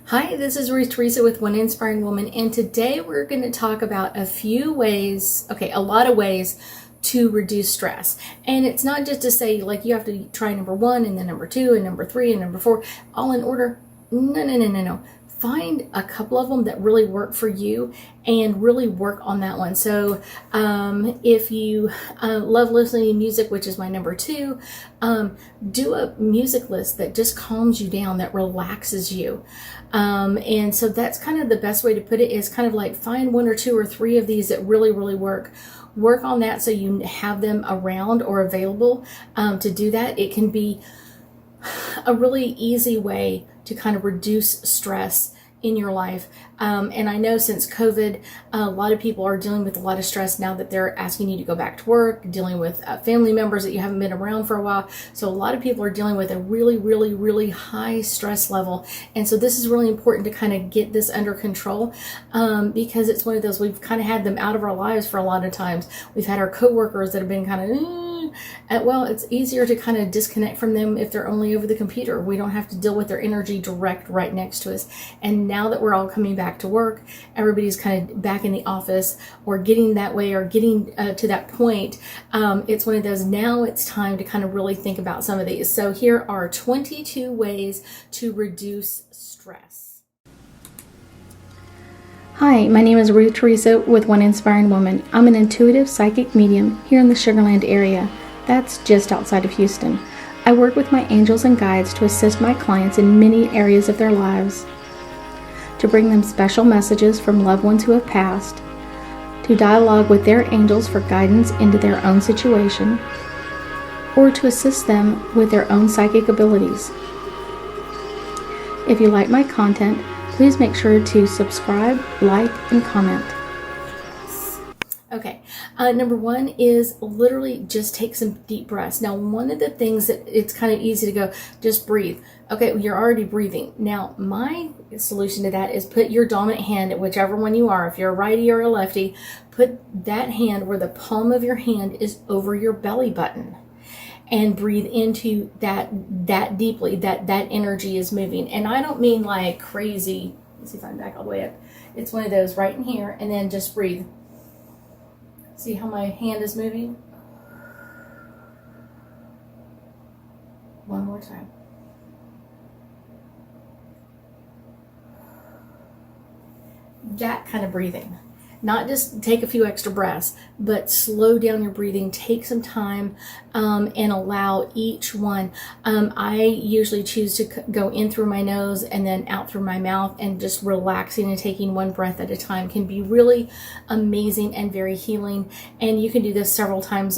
Hi, this is Ruth Theresa with One Inspiring Woman, and today we're going to talk about a few ways, a lot of ways to reduce stress. And it's not just to say like you have to try number one and then number two and number three and number four all in order. No. Find a couple of them that really work for you and really work on that one. So if you love listening to music, which is my number two, do a music list that just calms you down, that relaxes you. And so that's kind of the best way to put it, is kind of like find one or two or three of these that really work. Work on that so you have them around or available to do that. It can be a really easy way to kind of reduce stress in your life. And I know since COVID, a lot of people are dealing with a lot of stress now that they're asking you to go back to work, dealing with family members that you haven't been around for a while. So a lot of people are dealing with a really high stress level. And so this is really important to kind of get this under control because it's one of those, we've kind of had them out of our lives for a lot of times. We've had our coworkers that have been kind of, well, it's easier to kind of disconnect from them if they're only over the computer. We don't have to deal with their energy direct right next to us. And now that we're all coming back to work, everybody's kind of back in the office or getting that way or getting to that point. It's one of those, now it's time to kind of really think about some of these. So here are 22 ways to reduce stress. Hi, my name is Ruth Theresa with One Inspiring Woman. I'm an intuitive psychic medium here in the Sugar Land area. That's just outside of Houston. I work with my angels and guides to assist my clients in many areas of their lives, to bring them special messages from loved ones who have passed, to dialogue with their angels for guidance into their own situation, or to assist them with their own psychic abilities. If you like my content, please make sure to subscribe, like, and comment. Okay, number one is literally just take some deep breaths. Now, one of the things that it's kind of easy to go, just breathe. Okay, you're already breathing. Now, my solution to that is put your dominant hand, whichever one you are, if you're a righty or a lefty, put that hand where the palm of your hand is over your belly button. And breathe into that deeply, that energy is moving. And I don't mean like crazy. Let's see if I'm back all the way up. It's one of those right in here, and then just breathe. See how my hand is moving? One more time. That kind of breathing. Not just take a few extra breaths, but slow down your breathing. Take some time and allow each one. I usually choose to go in through my nose and then out through my mouth, and just relaxing and taking one breath at a time can be really amazing and very healing. And you can do this several times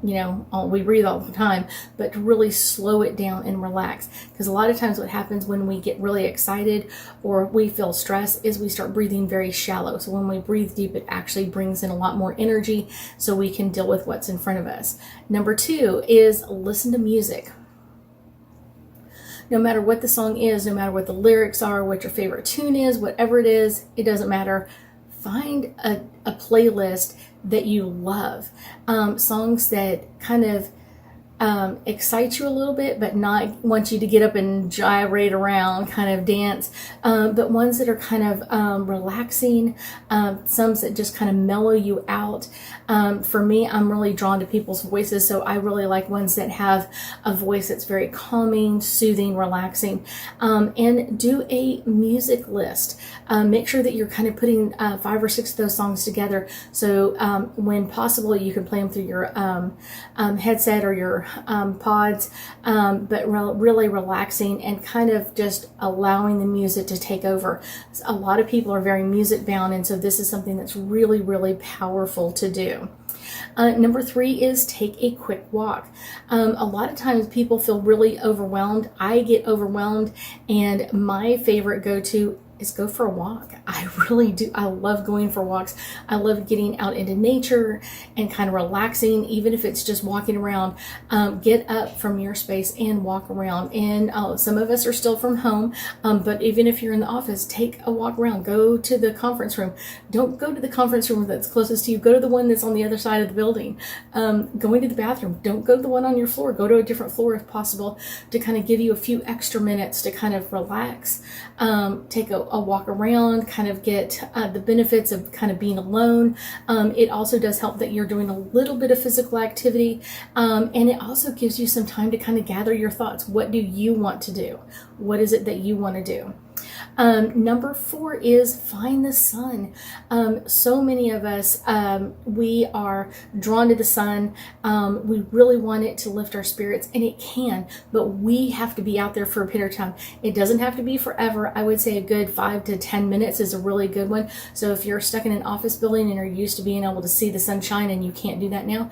we breathe all the time, but to really slow it down and relax. Because a lot of times what happens when we get really excited or we feel stress is we start breathing very shallow. So when we breathe deep, it actually brings in a lot more energy so we can deal with what's in front of us. Number two is listen to music. No matter what the song is, no matter what the lyrics are, what your favorite tune is, whatever it is, it doesn't matter. Find a playlist that you love, songs that kind of excite you a little bit, but not want you to get up and gyrate around, kind of dance, but ones that are kind of relaxing, some that just kind of mellow you out. For me, I'm really drawn to people's voices, so I really like ones that have a voice that's very calming, soothing, relaxing. And do a music list. Make sure that you're kind of putting 5 or 6 of those songs together, so when possible you can play them through your headset or your pods, but really relaxing and kind of just allowing the music to take over. A lot of people are very music bound, and so this is something that's really powerful to do. Number 3 is take a quick walk. A lot of times people feel really overwhelmed. I get overwhelmed, and my favorite go-to is go for a walk. I really do. I love going for walks. I love getting out into nature and kind of relaxing, even if it's just walking around. Get up from your space and walk around. And some of us are still from home, but even if you're in the office, take a walk around. Go to the conference room. Don't go to the conference room that's closest to you. Go to the one that's on the other side of the building. Going to the bathroom. Don't go to the one on your floor. Go to a different floor if possible, to kind of give you a few extra minutes to kind of relax. Take a walk around, kind of get the benefits of kind of being alone. It also does help that you're doing a little bit of physical activity, and it also gives you some time to kind of gather your thoughts. What do you want to do? What is it that you want to do? Number 4 is find the sun. So many of us, we are drawn to the sun. We really want it to lift our spirits, and it can, but we have to be out there for a period of time. It doesn't have to be forever. I would say a good 5 to 10 minutes is a really good one. So if you're stuck in an office building and are used to being able to see the sunshine and you can't do that now,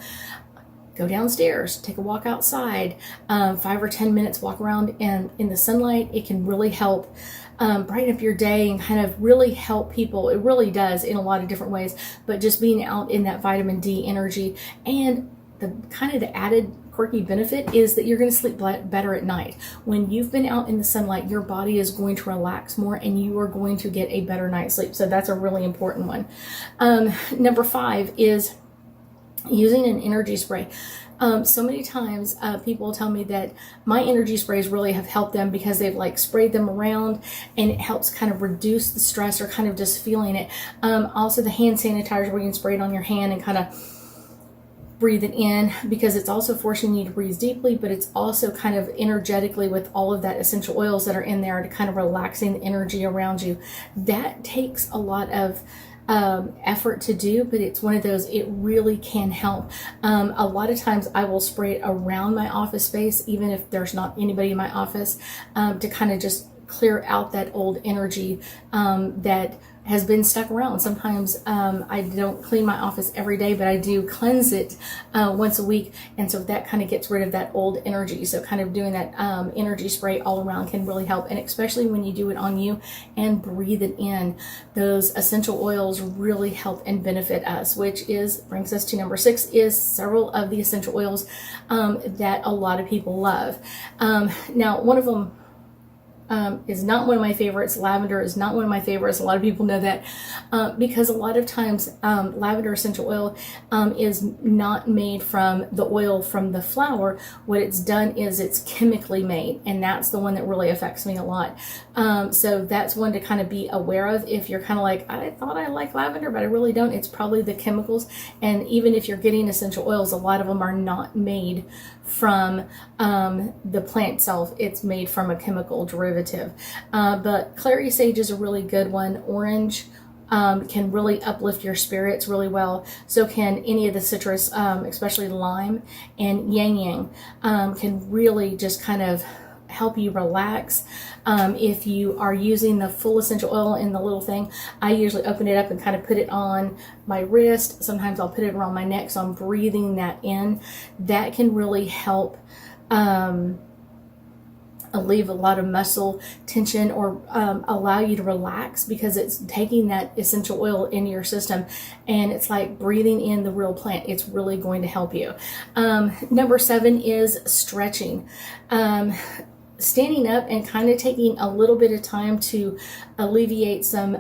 go downstairs, take a walk outside, 5 or 10 minutes, walk around and in the sunlight. It can really help brighten up your day and kind of really help people. It really does in a lot of different ways, but just being out in that vitamin D energy. And the kind of the added quirky benefit is that you're going to sleep better at night. When you've been out in the sunlight, your body is going to relax more and you are going to get a better night's sleep. So that's a really important one. Number 5 is using an energy spray. So many times people tell me that my energy sprays really have helped them because they've like sprayed them around and it helps kind of reduce the stress or kind of just feeling it. Also the hand sanitizer where you can spray it on your hand and kind of breathe it in, because it's also forcing you to breathe deeply, but it's also kind of energetically with all of that essential oils that are in there to kind of relaxing the energy around you. That takes a lot of effort to do, but it's one of those, it really can help. A lot of times I will spray it around my office space, even if there's not anybody in my office, to kind of just clear out that old energy that has been stuck around. Sometimes I don't clean my office every day, but I do cleanse it once a week, and so that kind of gets rid of that old energy. So kind of doing that energy spray all around can really help, and especially when you do it on you and breathe it in. Those essential oils really help and benefit us, which brings us to number 6, is several of the essential oils that a lot of people love. Now, one of them is not one of my favorites. Lavender is not one of my favorites. A lot of people know that because a lot of times lavender essential oil is not made from the oil from the flower. What it's done is it's chemically made, and that's the one that really affects me a lot. So that's one to kind of be aware of if you're kind of like, I thought I like lavender, but I really don't. It's probably the chemicals. And even if you're getting essential oils, a lot of them are not made from the plant itself. It's made from a chemical derivative. But clary sage is a really good one. Orange can really uplift your spirits really well. So can any of the citrus, especially lime and yang yang, can really just kind of help you relax. If you are using the full essential oil in the little thing, I usually open it up and kind of put it on my wrist. Sometimes I'll put it around my neck, so I'm breathing that in. That can really help alleviate a lot of muscle tension, or allow you to relax, because it's taking that essential oil into your system, and it's like breathing in the real plant. It's really going to help you. Number 7 is stretching. Standing up and kind of taking a little bit of time to alleviate some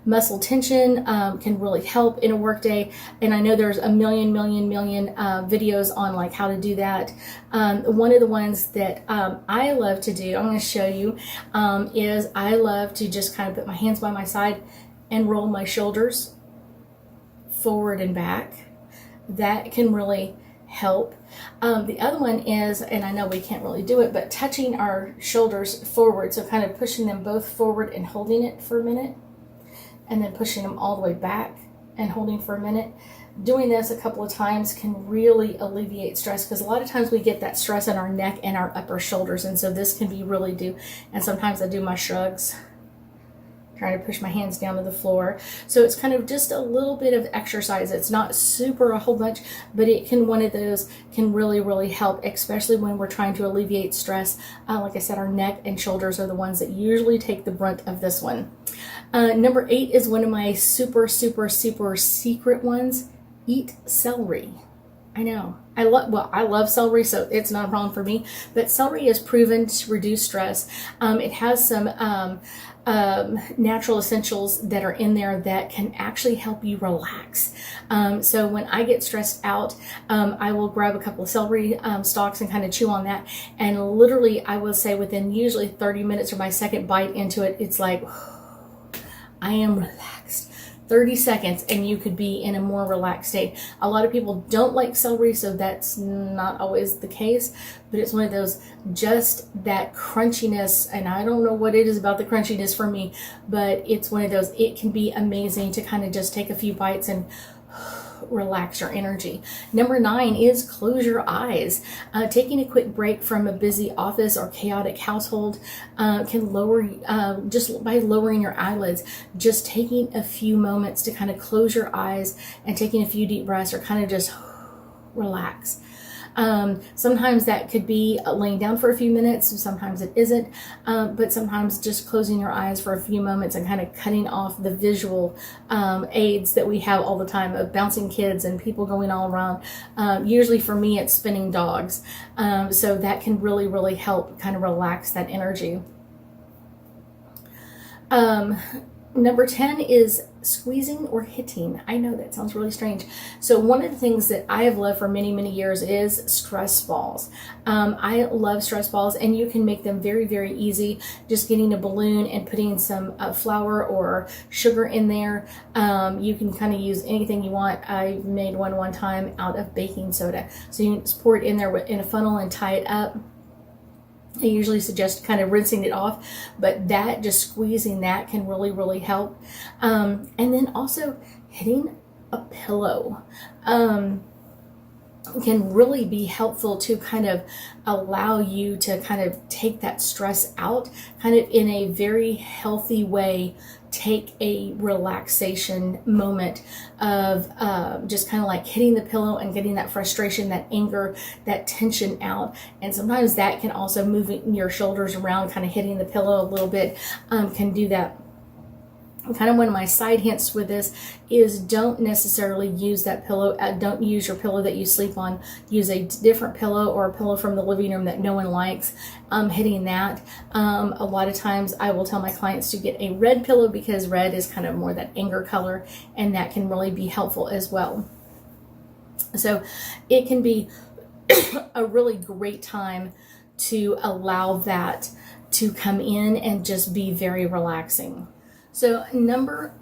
muscle tension can really help in a work day. And I know there's a million videos on like how to do that. One of the ones that I love to do, I'm going to show you, is I love to just kind of put my hands by my side and roll my shoulders forward and back. That can really help. The other one is, and I know we can't really do it, but touching our shoulders forward. So kind of pushing them both forward and holding it for a minute, and then pushing them all the way back and holding for a minute. Doing this a couple of times can really alleviate stress, because a lot of times we get that stress in our neck and our upper shoulders, and so this can be really and sometimes I do my shrugs, trying to push my hands down to the floor. So it's kind of just a little bit of exercise. It's not super a whole bunch, but it can, one of those can really, really help, especially when we're trying to alleviate stress. Like I said, our neck and shoulders are the ones that usually take the brunt of this one. Number 8 is one of my super, super, super secret ones. Eat celery. I know. I love celery, so it's not a problem for me. But celery is proven to reduce stress. It has some natural essentials that are in there that can actually help you relax. So when I get stressed out, I will grab a couple of celery stalks and kind of chew on that. And literally, I will say within usually 30 minutes or my second bite into it, it's like, I am relaxed. 30 seconds and you could be in a more relaxed state. A lot of people don't like celery, so that's not always the case, but it's one of those, just that crunchiness, and I don't know what it is about the crunchiness for me, but it's one of those, it can be amazing to kind of just take a few bites and relax your energy. Number 9 is close your eyes. Taking a quick break from a busy office or chaotic household can lower, just by lowering your eyelids, just taking a few moments to kind of close your eyes and taking a few deep breaths, or kind of just relax. Sometimes that could be laying down for a few minutes, sometimes it isn't, but sometimes just closing your eyes for a few moments and kind of cutting off the visual aids that we have all the time of bouncing kids and people going all around. Usually for me, it's spinning dogs. So that can really, really help kind of relax that energy. Number 10 is squeezing or hitting. I know that sounds really strange. So one of the things that I have loved for many, many years is stress balls. I love stress balls, and you can make them very, very easy. Just getting a balloon and putting some flour or sugar in there. You can kind of use anything you want. I made one time out of baking soda. So you just pour it in there in a funnel and tie it up. I usually suggest kind of rinsing it off, but that, just squeezing that, can really, really help. And then also hitting a pillow can really be helpful to kind of allow you to kind of take that stress out, kind of in a very healthy way. Take a relaxation moment of just kind of like hitting the pillow and getting that frustration, that anger, that tension out. And sometimes that can also, moving your shoulders around, kind of hitting the pillow a little bit, can do that. Kind of one of my side hints with this is, don't necessarily use that pillow. Don't use your pillow that you sleep on. Use a different pillow, or a pillow from the living room that no one likes. Hitting that. A lot of times I will tell my clients to get a red pillow, because red is kind of more that anger color, and that can really be helpful as well. So it can be a really great time to allow that to come in and just be very relaxing. So number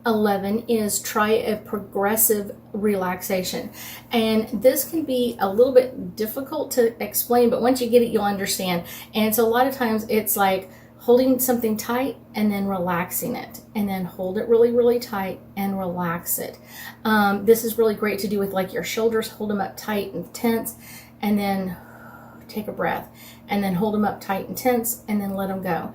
11 is try a progressive relaxation. And this can be a little bit difficult to explain, but once you get it, you'll understand. And so a lot of times it's like holding something tight and then relaxing it, and then hold it really, really tight and relax it. This is really great to do with like your shoulders. Hold them up tight and tense, and then take a breath, and then hold them up tight and tense, and then let them go.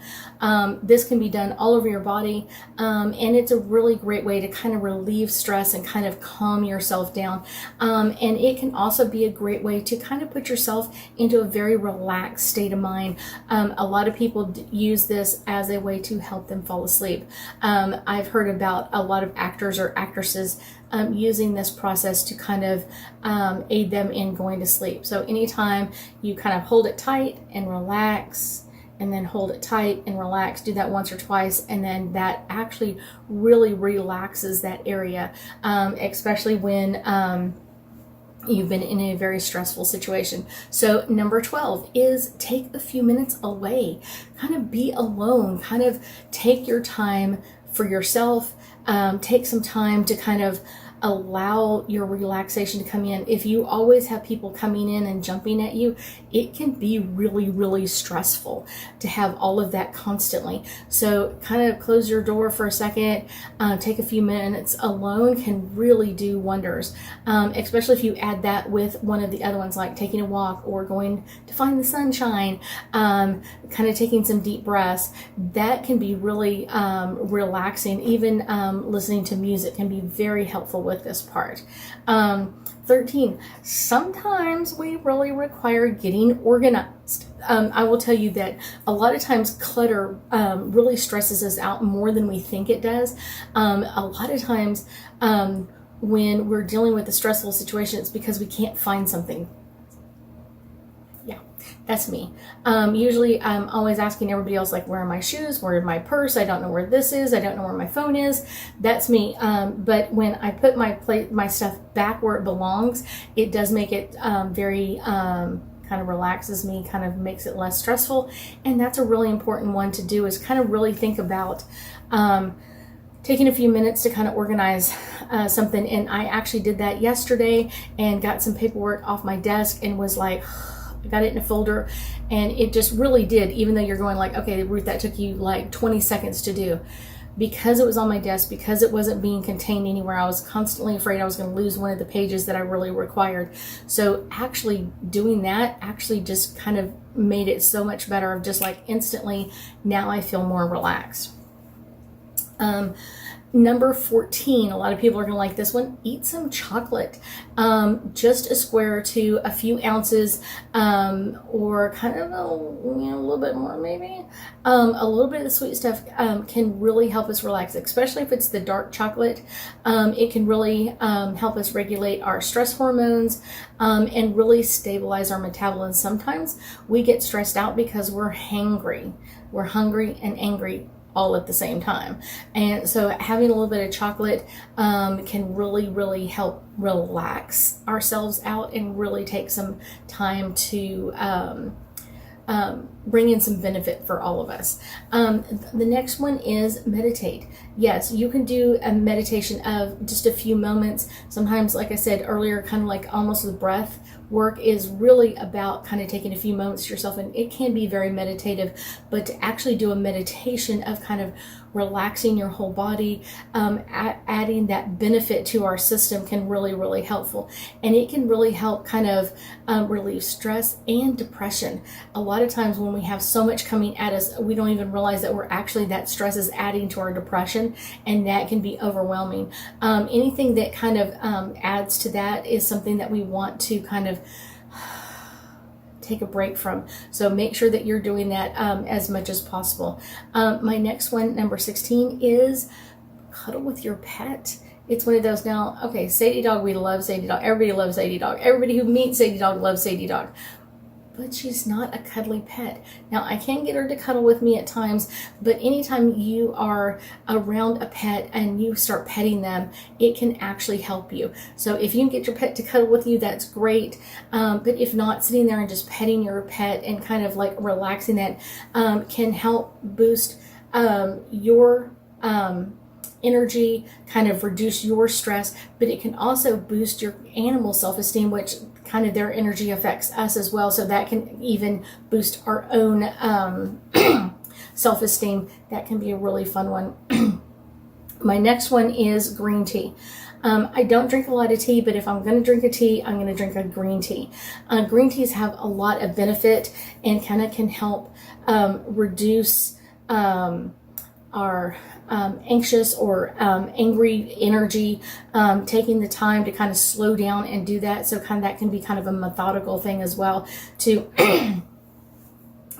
This can be done all over your body, and it's a really great way to kind of relieve stress and kind of calm yourself down. And it can also be a great way to kind of put yourself into a very relaxed state of mind. A lot of people use this as a way to help them fall asleep. I've heard about a lot of actors or actresses using this process to kind of aid them in going to sleep. So anytime you kind of hold it tight and relax, and then hold it tight and relax, do that once or twice, and then that actually really relaxes that area, especially when you've been in a very stressful situation. So number 12 is take a few minutes away, kind of be alone, kind of take your time for yourself. Take some time to kind of allow your relaxation to come in. If you always have people coming in and jumping at you, it can be really, really stressful to have all of that constantly. So kind of close your door for a second, take a few minutes alone can really do wonders, especially if you add that with one of the other ones, like taking a walk or going to find the sunshine, kind of taking some deep breaths. That can be really relaxing. Even listening to music can be very helpful with this part. 13, sometimes we really require getting organized. I will tell you that a lot of times clutter really stresses us out more than we think it does. A lot of times when we're dealing with a stressful situation, it's because we can't find something. Yeah, that's me. Usually I'm always asking everybody else, like, where are my shoes? Where is my purse? I don't know where this is. I don't know where my phone is. That's me. But when I put my stuff back where it belongs, it does make it very kind of relaxes me, kind of makes it less stressful. And that's a really important one to do, is kind of really think about taking a few minutes to kind of organize something. And I actually did that yesterday and got some paperwork off my desk and was like, I got it in a folder, and it just really did, even though you're going like, okay, Ruth, that took you like 20 seconds to do. Because it was on my desk, because it wasn't being contained anywhere, I was constantly afraid I was going to lose one of the pages that I really required. So actually doing that actually just kind of made it so much better, of just like instantly, now I feel more relaxed. Number 14, a lot of people are going to like this one. Eat some chocolate. Just a square to a few ounces, or kind of a little bit more maybe. A little bit of the sweet stuff can really help us relax, especially if it's the dark chocolate. It can really help us regulate our stress hormones and really stabilize our metabolism. Sometimes we get stressed out because we're hangry. We're hungry and angry all at the same time. And so having a little bit of chocolate can really, really help relax ourselves out and really take some time to bring in some benefit for all of us. The next one is meditate. Yes, you can do a meditation of just a few moments. Sometimes, like I said earlier, kind of like almost the breath work is really about kind of taking a few moments to yourself, and it can be very meditative. But to actually do a meditation of kind of relaxing your whole body, adding that benefit to our system can really, really helpful. And it can really help kind of relieve stress and depression. A lot of times when we have so much coming at us, we don't even realize that that stress is adding to our depression, and that can be overwhelming. Anything that kind of adds to that is something that we want to kind of take a break from. So make sure that you're doing that as much as possible. My next one, number 16, is cuddle with your pet. It's one of those now, okay, Sadie Dog, we love Sadie Dog. Everybody loves Sadie Dog. Everybody who meets Sadie Dog loves Sadie Dog. But she's not a cuddly pet. Now, I can get her to cuddle with me at times, but anytime you are around a pet and you start petting them, it can actually help you. So if you can get your pet to cuddle with you, that's great. But if not, sitting there and just petting your pet and kind of like relaxing that can help boost your energy, kind of reduce your stress, but it can also boost your animal self-esteem, which kind of their energy affects us as well. So that can even boost our own self-esteem. That can be a really fun one. My next one is green tea. I don't drink a lot of tea, but if I'm going to drink a tea, I'm going to drink a green tea. Green teas have a lot of benefit and kind of can help reduce our anxious or angry energy, taking the time to kind of slow down and do that. So kind of that can be kind of a methodical thing as well to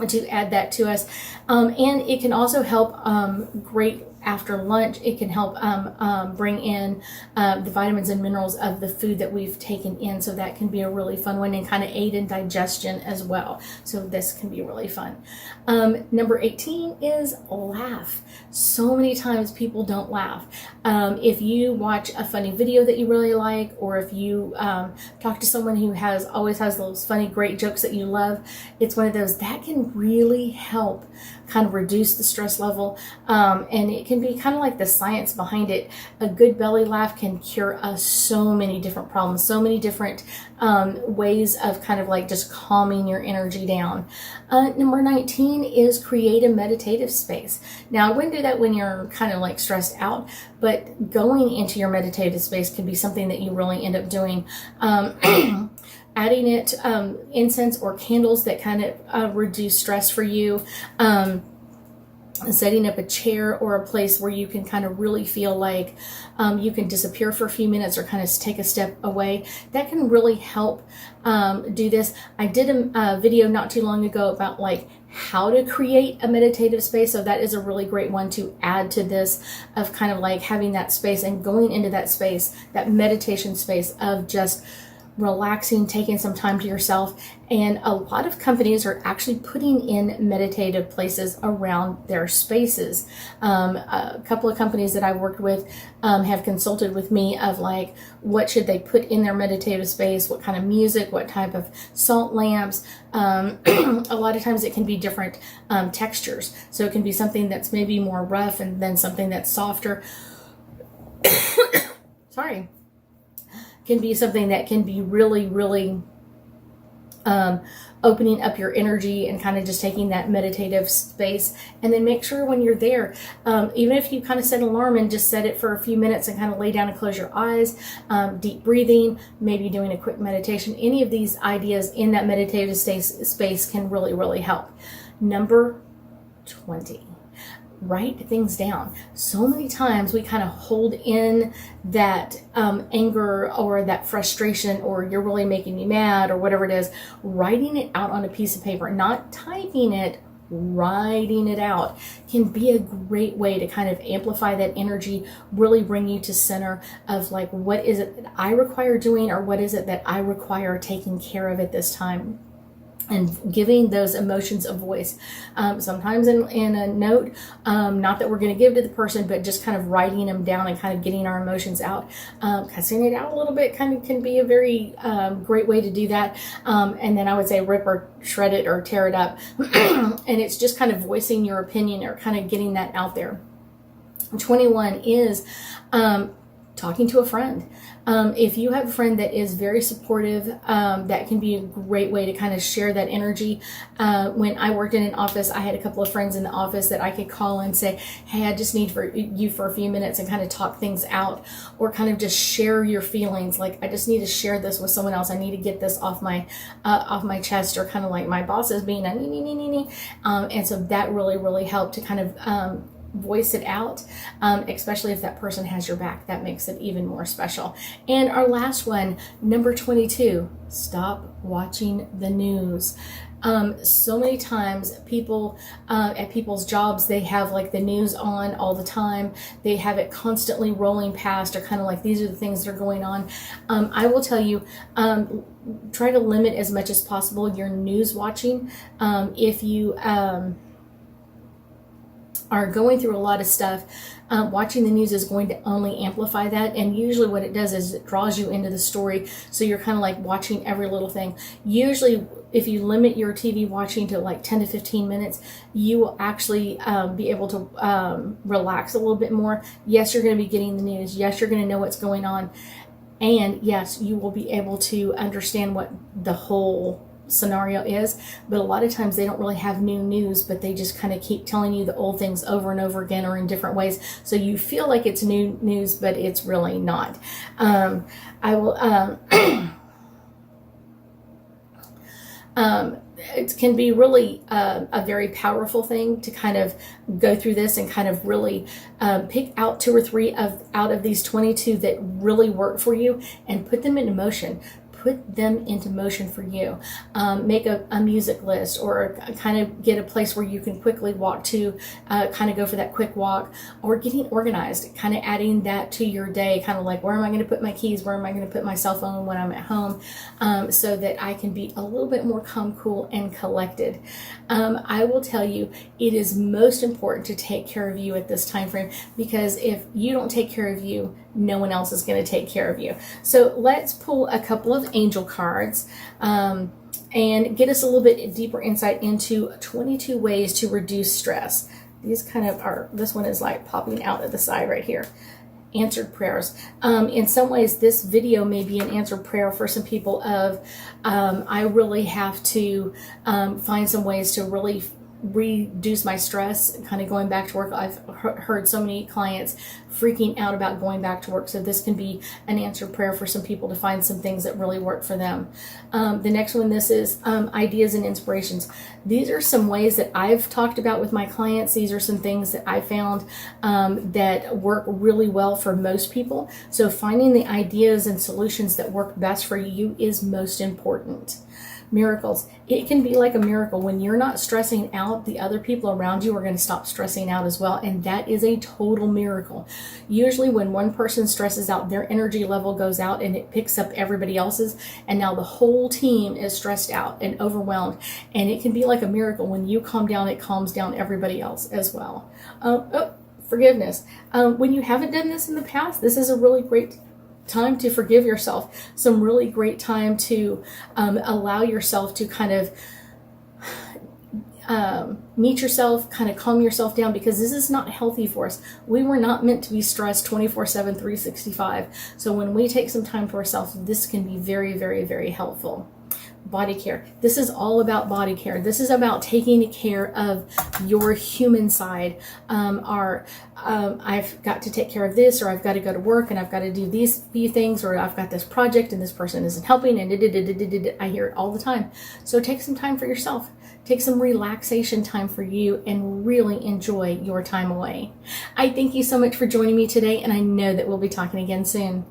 to add that to us. And it can also help great after lunch. It can help bring in the vitamins and minerals of the food that we've taken in. So that can be a really fun one and kind of aid in digestion as well. So this can be really fun. Number 18 is laugh. So many times people don't laugh. If you watch a funny video that you really like, or if you talk to someone who always has those funny, great jokes that you love, it's one of those that can really help kind of reduce the stress level. And it can can be kind of like the science behind it. A good belly laugh can cure us so many different problems, so many different ways of kind of like just calming your energy down. Number 19 is create a meditative space. Now, I wouldn't do that when you're kind of like stressed out, but going into your meditative space could be something that you really end up doing. Adding it incense or candles that kind of reduce stress for you. Setting up a chair or a place where you can kind of really feel like you can disappear for a few minutes or kind of take a step away. That can really help do this. I did a video not too long ago about like how to create a meditative space. So that is a really great one to add to this, of kind of like having that space and going into that space, that meditation space of just relaxing, taking some time to yourself. And a lot of companies are actually putting in meditative places around their spaces. A couple of companies that I worked with have consulted with me of like, what should they put in their meditative space? What kind of music? What type of salt lamps? A lot of times it can be different textures. So it can be something that's maybe more rough and then something that's softer. Sorry. Can be something that can be really, really opening up your energy and kind of just taking that meditative space. And then make sure when you're there, even if you kind of set an alarm and just set it for a few minutes and kind of lay down and close your eyes, deep breathing, maybe doing a quick meditation, any of these ideas in that meditative space can really, really help. Number 20. Write things down. So many times we kind of hold in that anger or that frustration, or you're really making me mad, or whatever it is. Writing it out on a piece of paper, not typing it, writing it out can be a great way to kind of amplify that energy, really bring you to center of like, what is it that I require doing, or what is it that I require taking care of at this time? And giving those emotions a voice. Sometimes in a note, not that we're going to give to the person, but just kind of writing them down and kind of getting our emotions out. Cussing it out a little bit kind of can be a very great way to do that. And then I would say rip or shred it or tear it up. And it's just kind of voicing your opinion or kind of getting that out there. 21 is talking to a friend. If you have a friend that is very supportive, that can be a great way to kind of share that energy. When I worked in an office, I had a couple of friends in the office that I could call and say, hey, I just need you for a few minutes, and kind of talk things out, or kind of just share your feelings. Like, I just need to share this with someone else. I need to get this off my chest, or kind of like my boss is being a nee. And so that really, really helped to kind of voice it out, especially if that person has your back. That makes it even more special. And our last one, number 22, stop watching the news. So many times people at people's jobs, they have like the news on all the time. They have it constantly rolling past, or kind of like, these are the things that are going on. I will tell you, try to limit as much as possible your news watching. If you are going through a lot of stuff, watching the news is going to only amplify that. And usually what it does is it draws you into the story. So you're kind of like watching every little thing. Usually if you limit your TV watching to like 10 to 15 minutes, you will actually be able to relax a little bit more. Yes, you're going to be getting the news. Yes, you're going to know what's going on. And yes, you will be able to understand what the whole scenario is. But a lot of times they don't really have new news, but they just kind of keep telling you the old things over and over again, or in different ways. So you feel like it's new news, but it's really not. I will it can be really a very powerful thing to kind of go through this and kind of really pick out 2 or 3 out of these 22 that really work for you, and put them into motion. Put them into motion for you. Make a music list, or kind of get a place where you can quickly walk to, kind of go for that quick walk, or getting organized, kind of adding that to your day, kind of like, where am I going to put my keys? Where am I going to put my cell phone when I'm at home? So that I can be a little bit more calm, cool, and collected. I will tell you, it is most important to take care of you at this time frame, because if you don't take care of you, no one else is going to take care of you. So let's pull a couple of angel cards and get us a little bit deeper insight into 22 ways to reduce stress. These kind of are, this one is like popping out at the side right here. Answered prayers. In some ways, this video may be an answered prayer for some people of, I really have to find some ways to really reduce my stress, kind of going back to work. I've heard so many clients freaking out about going back to work, so this can be an answered prayer for some people to find some things that really work for them. The next one, this is ideas and inspirations. These are some ways that I've talked about with my clients. These are some things that I found that work really well for most people. So finding the ideas and solutions that work best for you is most important. Miracles. It can be like a miracle. When you're not stressing out, the other people around you are going to stop stressing out as well. And that is a total miracle. Usually when one person stresses out, their energy level goes out and it picks up everybody else's. And now the whole team is stressed out and overwhelmed. And it can be like a miracle. When you calm down, it calms down everybody else as well. Forgiveness. When you haven't done this in the past, this is a really great time to forgive yourself. Some really great time to allow yourself to kind of meet yourself, kind of calm yourself down, because this is not healthy for us. We were not meant to be stressed 24/7, 365. So when we take some time for ourselves, this can be very, very, very helpful. Body care. This is all about body care. This is about taking care of your human side. I've got to take care of this, or I've got to go to work and I've got to do these few things, or I've got this project and this person isn't helping, and I hear it all the time. So take some time for yourself. Take some relaxation time for you and really enjoy your time away. I thank you so much for joining me today, and I know that we'll be talking again soon.